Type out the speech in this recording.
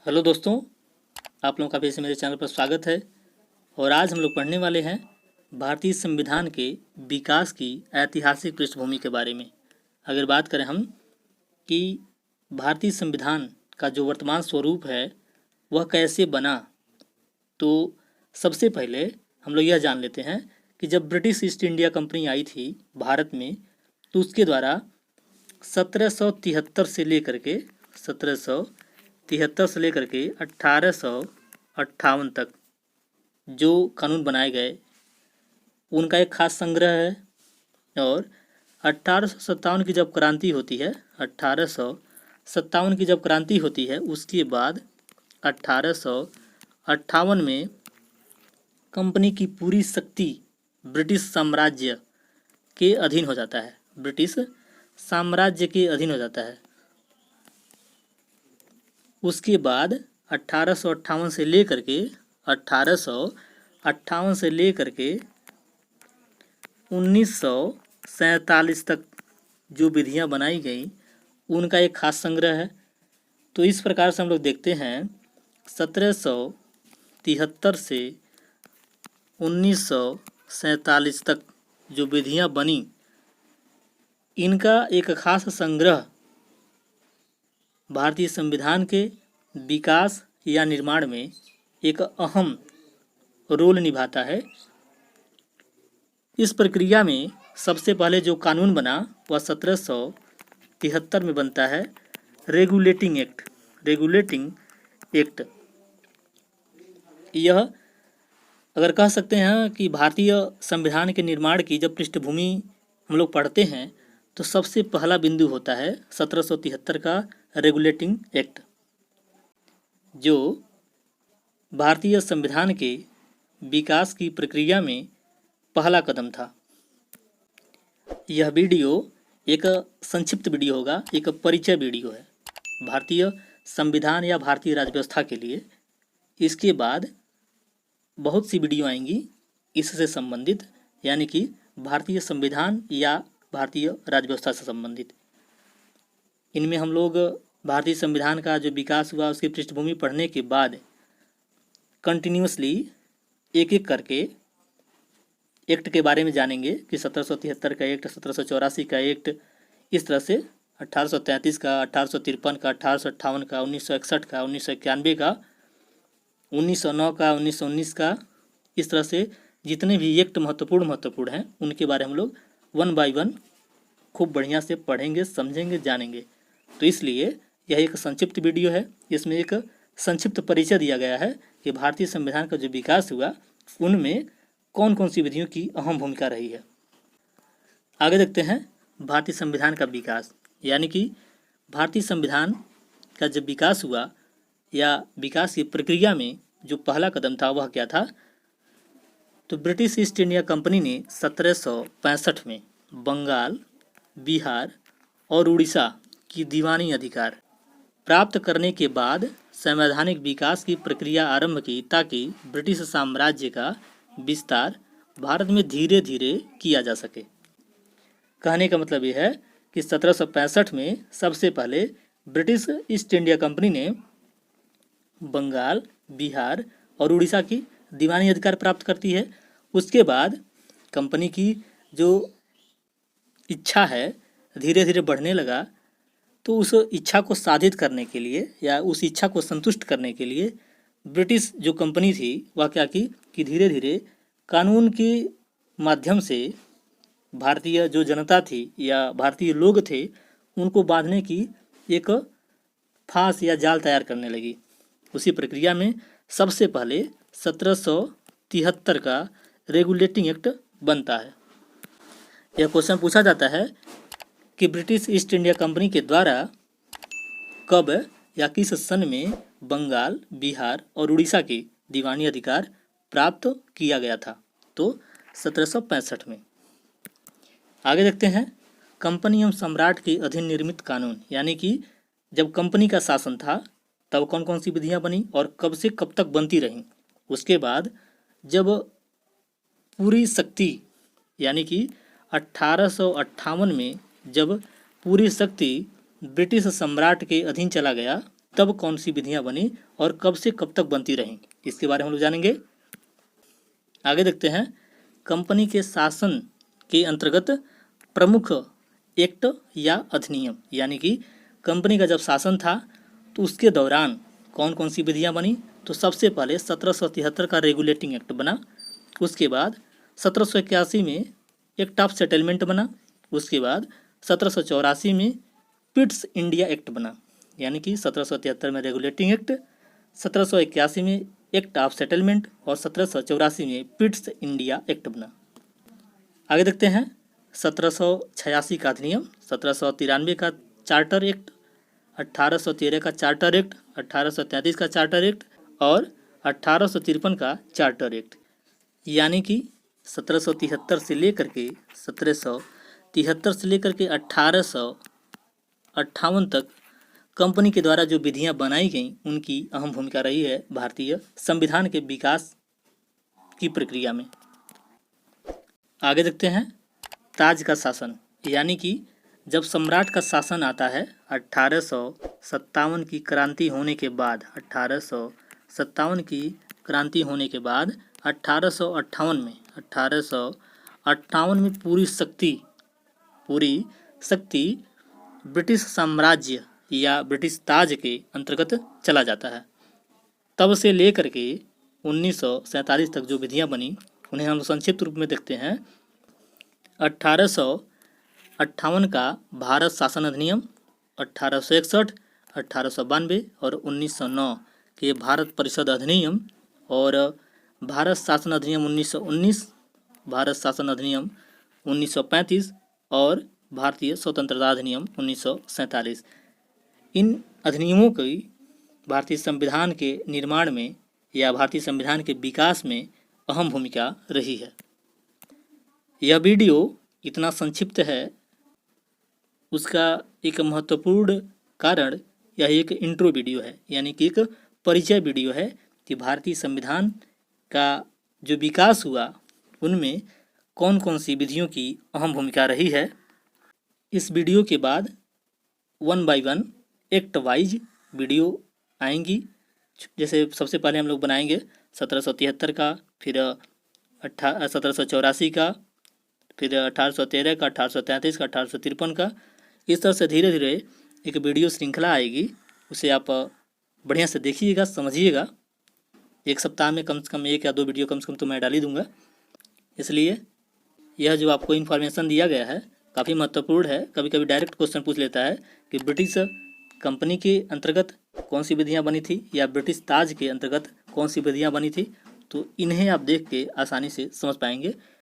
Hello दोस्तों, आप लोगों का फिर से मेरे चैनल पर स्वागत है। और आज हम लोग पढ़ने वाले हैं भारतीय संविधान के विकास की ऐतिहासिक पृष्ठभूमि के बारे में। अगर बात करें हम कि भारतीय संविधान का जो वर्तमान स्वरूप है वह कैसे बना, तो सबसे पहले हम लोग यह जान लेते हैं कि जब ब्रिटिश ईस्ट इंडिया कंपनी आई थी भारत में, तो उसके द्वारा 1773 से लेकर के 1773 से लेकर के 1858 तक जो कानून बनाए गए उनका एक खास संग्रह है। और 1857 की जब क्रांति होती है 1857 की जब क्रांति होती है उसके बाद 1858 में कंपनी की पूरी शक्ति ब्रिटिश साम्राज्य के अधीन हो जाता है, ब्रिटिश साम्राज्य के अधीन हो जाता है। उसके बाद 1858 से लेकर के 1858 से लेकर के 1947 तक जो विधियां बनाई गई उनका एक खास संग्रह है। तो इस प्रकार से हम लोग देखते हैं 1773 से 1947 तक जो विधियां बनी इनका एक खास संग्रह भारतीय संविधान के विकास या निर्माण में एक अहम रोल निभाता है। इस प्रक्रिया में सबसे पहले जो कानून बना वह 1773 में बनता है, रेगुलेटिंग एक्ट। यह अगर कह सकते हैं कि भारतीय संविधान के निर्माण की जब पृष्ठभूमि हम लोग पढ़ते हैं तो सबसे पहला बिंदु होता है 1773 का रेगुलेटिंग एक्ट, जो भारतीय संविधान के विकास की प्रक्रिया में पहला कदम था। यह वीडियो एक संक्षिप्त वीडियो होगा, एक परिचय वीडियो है भारतीय संविधान या भारतीय राज्य के लिए। इसके बाद बहुत सी वीडियो आएंगी इससे संबंधित, यानी कि भारतीय संविधान या भारतीय राज्य से संबंधित। इनमें हम लोग भारतीय संविधान का जो विकास हुआ उसकी पृष्ठभूमि पढ़ने के बाद कंटिन्यूसली एक एक करके एक्ट के बारे में जानेंगे कि 1773 का एक्ट, 1784 का एक्ट, इस तरह से 1833 का, 1853 का, 1858 का, 1961 का, 1991 का, 1909 का, 1919 का, इस तरह से जितने भी एक्ट महत्वपूर्ण हैं उनके बारे में हम लोग वन बाय वन खूब बढ़िया से पढ़ेंगे, समझेंगे, जानेंगे। तो इसलिए यह एक संक्षिप्त वीडियो है। इसमें एक संक्षिप्त परिचय दिया गया है कि भारतीय संविधान का जो विकास हुआ उनमें कौन कौन सी विधियों की अहम भूमिका रही है। आगे देखते हैं भारतीय संविधान का विकास, यानी कि भारतीय संविधान का जब विकास हुआ या विकास की प्रक्रिया में जो पहला कदम था वह क्या था। तो ब्रिटिश ईस्ट इंडिया कंपनी ने 1765 में बंगाल, बिहार और उड़ीसा की दीवानी अधिकार प्राप्त करने के बाद संवैधानिक विकास की प्रक्रिया आरंभ की, ताकि ब्रिटिश साम्राज्य का विस्तार भारत में धीरे धीरे किया जा सके। कहने का मतलब यह है कि 1765 में सबसे पहले ब्रिटिश ईस्ट इंडिया कंपनी ने बंगाल, बिहार और उड़ीसा की दीवानी अधिकार प्राप्त करती है। उसके बाद कंपनी की जो इच्छा है धीरे धीरे बढ़ने लगा, तो उस इच्छा को साधित करने के लिए या उस इच्छा को संतुष्ट करने के लिए ब्रिटिश जो कंपनी थी वह क्या की कि धीरे धीरे कानून के माध्यम से भारतीय जो जनता थी या भारतीय लोग थे उनको बांधने की एक फांस या जाल तैयार करने लगी। उसी प्रक्रिया में सबसे पहले 1773 का रेगुलेटिंग एक्ट बनता है। यह क्वेश्चन पूछा जाता है कि ब्रिटिश ईस्ट इंडिया कंपनी के द्वारा कब या किस सन में बंगाल, बिहार और उड़ीसा की दीवानी अधिकार प्राप्त किया गया था। तो 1765 में। आगे देखते हैं कंपनी एवं सम्राट के अधीन निर्मित कानून, यानी कि जब कंपनी का शासन था तब कौन कौन सी विधियां बनी और कब से कब तक बनती रहीं। उसके बाद जब पूरी शक्ति, यानी कि 1858 में जब पूरी शक्ति ब्रिटिश सम्राट के अधीन चला गया तब कौन सी विधियां बनी और कब से कब तक बनती रहीं, इसके बारे में हम लोग जानेंगे। आगे देखते हैं, कंपनी के शासन के अंतर्गत प्रमुख एक्ट या अधिनियम, यानी कि कंपनी का जब शासन था तो उसके दौरान कौन कौन सी विधियां बनी। तो सबसे पहले 1773 का रेगुलेटिंग एक्ट बना, उसके बाद 1781 में एक्ट ऑफ सेटलमेंट बना, उसके बाद 1784 में पिट्स इंडिया एक्ट बना, यानी कि 1773 में रेगुलेटिंग एक्ट, 1781 में एक्ट ऑफ सेटलमेंट और 1784 में पिट्स इंडिया एक्ट बना। आगे देखते हैं, 1786 का अधिनियम, 1793 का चार्टर एक्ट, 1813 का चार्टर एक्ट, 1833 का चार्टर एक्ट और 1853 का चार्टर एक्ट, यानी कि 1773 से लेकर के 1773 से लेकर के 1858 तक कंपनी के द्वारा जो विधियां बनाई गईं उनकी अहम भूमिका रही है भारतीय संविधान के विकास की प्रक्रिया में। आगे देखते हैं, ताज का शासन, यानी कि जब सम्राट का शासन आता है 1857 की क्रांति होने के बाद, 1857 की क्रांति होने के बाद 1858 में पूरी शक्ति ब्रिटिश साम्राज्य या ब्रिटिश ताज के अंतर्गत चला जाता है। तब से लेकर के 1947 तक जो विधियां बनी उन्हें हम संक्षिप्त रूप में देखते हैं। 1858 का भारत शासन अधिनियम, 1861, 1892 और 1909 के भारत परिषद अधिनियम और भारत शासन अधिनियम 1919, भारत शासन अधिनियम 1935 और भारतीय स्वतंत्रता अधिनियम 1947। इन अधिनियमों की भारतीय संविधान के निर्माण में या भारतीय संविधान के विकास में अहम भूमिका रही है। यह वीडियो इतना संक्षिप्त है, उसका एक महत्वपूर्ण कारण यह एक इंट्रो वीडियो है, यानी कि एक परिचय वीडियो है कि भारतीय संविधान का जो विकास हुआ उनमें कौन कौन सी विधियों की अहम भूमिका रही है। इस वीडियो के बाद 1 बाय 1 एक्ट वाइज वीडियो आएंगी। जैसे सबसे पहले हम लोग बनाएंगे 1773 का, फिर 1784 का, फिर 1813 का, 1833 का, 1853 का। इस तरह से धीरे धीरे एक वीडियो श्रृंखला आएगी, उसे आप बढ़िया से देखिएगा, समझिएगा। एक सप्ताह में कम से कम 1 या 2 वीडियो कम से कम तो मैं डाल ही दूंगा। इसलिए यह जो आपको इन्फॉर्मेशन दिया गया है काफ़ी महत्वपूर्ण है। कभी कभी डायरेक्ट क्वेश्चन पूछ लेता है कि ब्रिटिश कंपनी के अंतर्गत कौन सी विधियां बनी थी या ब्रिटिश ताज के अंतर्गत कौन सी विधियां बनी थी, तो इन्हें आप देख के आसानी से समझ पाएंगे।